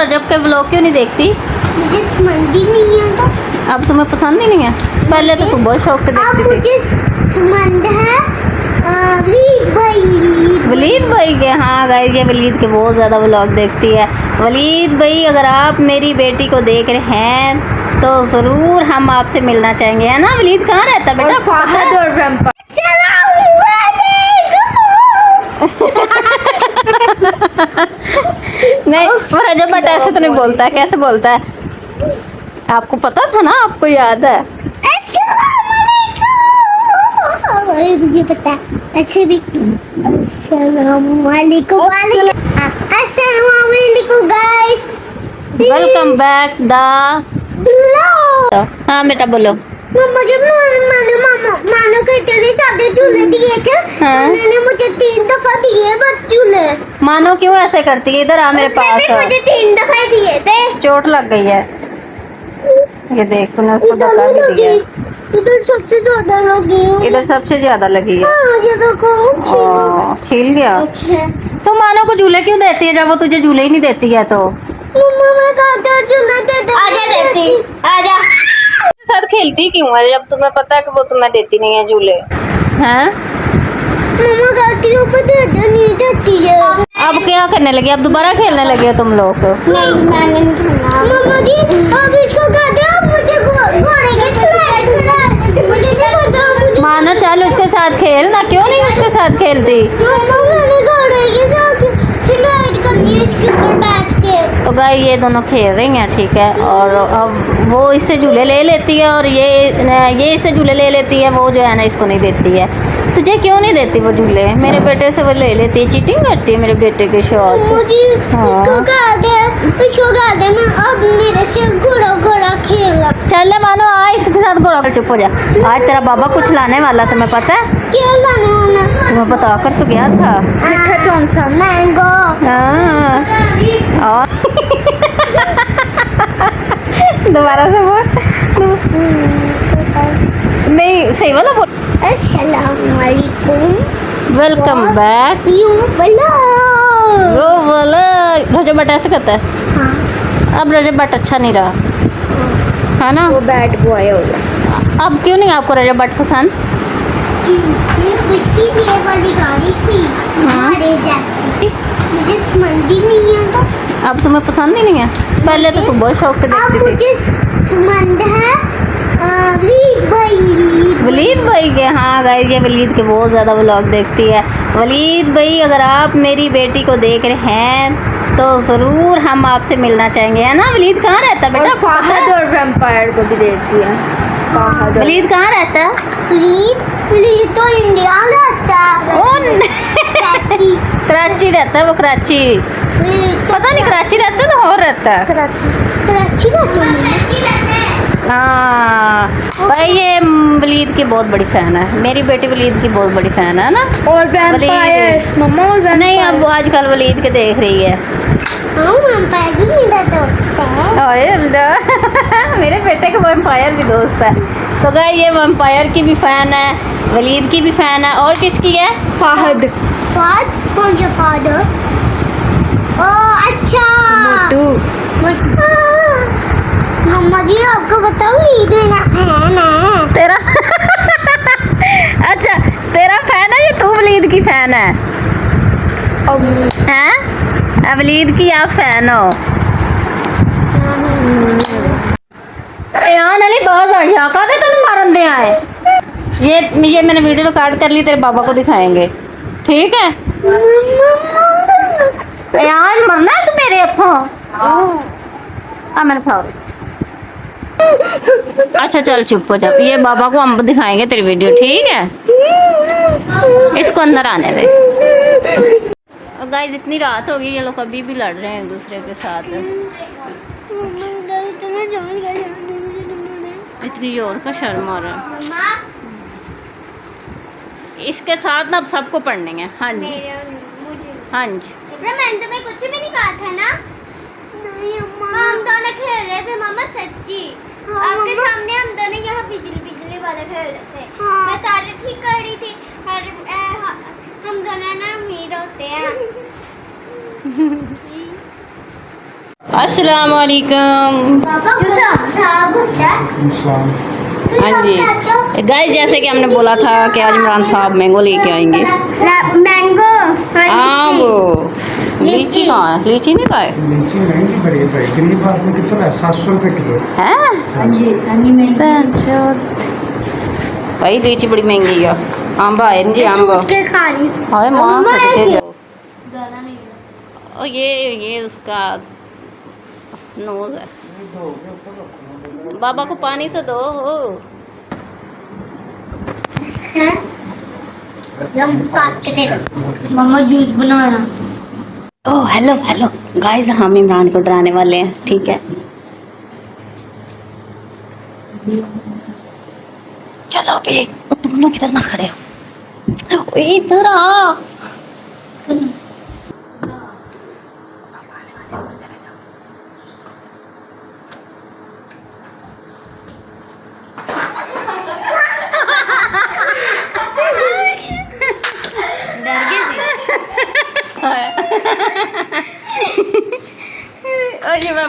रजब के व्लॉग क्यों नहीं देखती? मुझे समझ ही नहीं आता। अब तुम्हें पसंद ही नहीं है? पहले तो तुम बहुत शौक से अब देखती थी। मुझे समझ है वलीद भाई। वलीद भाई के, हाँ गाइस ये वलीद के बहुत ज़्यादा व्लॉग देखती है। वलीद भाई अगर आप मेरी बेटी को देख रहे हैं तो ज़रूर हम आपसे मिलना चाहेंगे, है ना? वलीद कहाँ रहता है बेटा? फाहद और रंपा। नहीं, वो रजब बट ऐसे तो नहीं बोलता है। कैसे बोलता है? आपको पता था ना? आपको याद है? मुझे पता है अच्छे भी। अस्सलामुअलैकुम गाइस, वेलकम बैक द। हाँ बेटा बोलो। मुझे मानो के इतने सारे झूले दिए थे। हाँ। उन्होंने मुझे 3 दफा दिए बस झूले। मानो क्यों ऐसे करती है? इधर आ मेरे उसने पास। भी मुझे 3 दफा दिए थे। चोट लग गई है। ये देख तूने उसको इधर धक्का नहीं भी दिया। लगी, इधर सबसे ज्यादा लगी है। इधर सबसे ज्यादा लगी है। हाँ, ये देखो छील गया। अच्छा तो मानो को झूले क्यों देती है जब वो तुझे झूले ही नहीं देती है? तो मम्मा मैं कहता हूँ झूले दे दे। आजा देती, आजा। साथ खेलती क्यों है जब तुम्हें पता है कि वो तुम्हें देती नहीं है झूले? हैं? मम्मा कहती हूँ पर दे दे, नहीं देती है। अब क्या करने लगे? अब दोबारा खेलने लगे हो तुम लोग? नहीं मैंने नहीं खेलना। मम्मा जी अब इसको कहते हो मुझे घोड़े की स्लाइड करा। मुझे क्या पता मुझे। मानो चल उसके साथ खेल ना, क्यों नहीं उसके साथ खेलती? मम्मा मैंने घोड़े के साथ स्लाइड करनी है इसके ऊपर बैठ के। तो गाय ये दोनों खेल रही हैं, ठीक है। और अब वो इससे झूले ले लेती है और ये इससे झूले ले लेती है। वो जो है ना इसको नहीं देती है। तुझे क्यों नहीं देती वो झूले? मेरे बेटे से वो ले लेती है, चीटिंग करती है मेरे बेटे के साथ। मुझे हाँ। इसको कहा दे मैं अब मेरे से घोड़ा खेलना। चल मानो आ इसके साथ घोड़ा। चुप हो जा। आज तेरा बाबा कुछ लाने वाला, तुम्हें पता है? क्या लाने वाला? तुम्हें बता कर तो गया था। मीठा कौन सा? मैंगो। हाँ। और दोबारा से बोल। नहीं सही वाला बोल। अस्सलामुअलैकुम। Welcome back. यू बोलो। वो बोला रजब बट ऐसे करता है। हाँ। अब रजब बट अच्छा नहीं रहा, है ना? वो बैड बॉय हो गया। अब क्यों नहीं आपको रजब बट पसंद? उसकी ये वाली गाड़ी थी हमारे जैसी। मुझे समझ ही नहीं आता। अब तुम्हें पसंद ही नहीं है? पहले तो तुम बहुत शौक से अब देखती थी। मुझे समझ है वलीद भाई। वलीद भाई के, हाँ गाइस ये वलीद के बहुत ज़्यादा व्लॉग देखती है। वलीद भाई अगर आप मेरी बेटी को देख रहे हैं तो ज़रूर हम आपसे मिलना चाहेंगे, है ना? वलीद कहाँ रहता है बेटा? और फाहद और वैम्पायर को भी देखती है। फाहद और वलीद कहाँ रहता है? वलीद तो इंडिया में रहता है। कराची। कराची रहता है वो, कराची। वलीद तो पता नहीं कराची रहता है ना और रहता है। कराची रहता है। हाँ भाई ये वलीद की बहुत बड़ी फ़ैन है। मेरी बेटी वलीद की बहुत बड़ी फ़ैन है ना? और वैम्पायर मम्मा और वैम्पायर। नहीं अब आजकल वलीद के देख रही है। हाँ वैम्पायर भी मेरा दोस्त है। ओए अल्लाह। मेरे बेटे का वैम्पायर भी दोस्त है। तो गाइस ये वैम्पायर की भी फ़ैन है, वलीद की भी फ़ैन है। और किसकी है? फाहद। फाद कौन सा फादर? ओ अच्छा मोटू। मम्मा जी आपको बताओ वलीद मेरा फैन है। तेरा अच्छा तेरा फ़ैन है या तू वलीद की फ़ैन है? हैं? वलीद की आप फ़ैन हो? यार अली बहुत आ गया का तेन मारन दे आए। ये मैंने वीडियो रिकॉर्ड कर ली, तेरे बाबा को दिखाएंगे, ठीक है? यार मरना है तू मेरे हथों। मैंने खाओ। अच्छा चल चुप हो जा। ये बाबा को हम दिखाएंगे तेरी वीडियो, ठीक है? इसको अंदर आने दे। गाइस इतनी रात हो गई, ये लोग अभी भी लड़ रहे हैं एक दूसरे के साथ। इतनी जोर का शर्म आ रहा है। इसके साथ ना अब सबको पढ़ने हैं। हाँ जी हाँ जी। मैंने तुम्हें कुछ भी नहीं कहा था ना? नहीं अम्मा। हम दोनों खेल रहे थे मामा सच्ची। आपके सामने हम दोनों यहाँ बिजली वाले खेल रहे थे। मैं तारे ठीक कर रही थी और हम दोनों ना अमीर होते हैं। अस्सलाम वालेकुम। पापा जो साग होता है हाँ जी गाइस, जैसे कि हमने बोला था कि आज इमरान साहब मैंगो लेके आएंगे। मैंगो आम, लीची कहाँ है? लीची नहीं खाए लीची महंगी बड़ी है भाई, गरीब आदमी कितना है, 700 रुपये किलो। हैं? हाँ जी भाई लीची बड़ी महंगी है। आम है जी, आम उसके खा रही हाय माँ सदके जाओ। दाना नहीं और ये उसका नोज है। बाबा को पानी तो दो। है जब काट के दे मम्मा जूस बनाना। ओह हेलो हेलो गाइस, हम इमरान को डराने वाले हैं, ठीक है? चलो बे, तुम लोग इधर ना खड़े हो, ओए इधर आ। डर गए थे और ये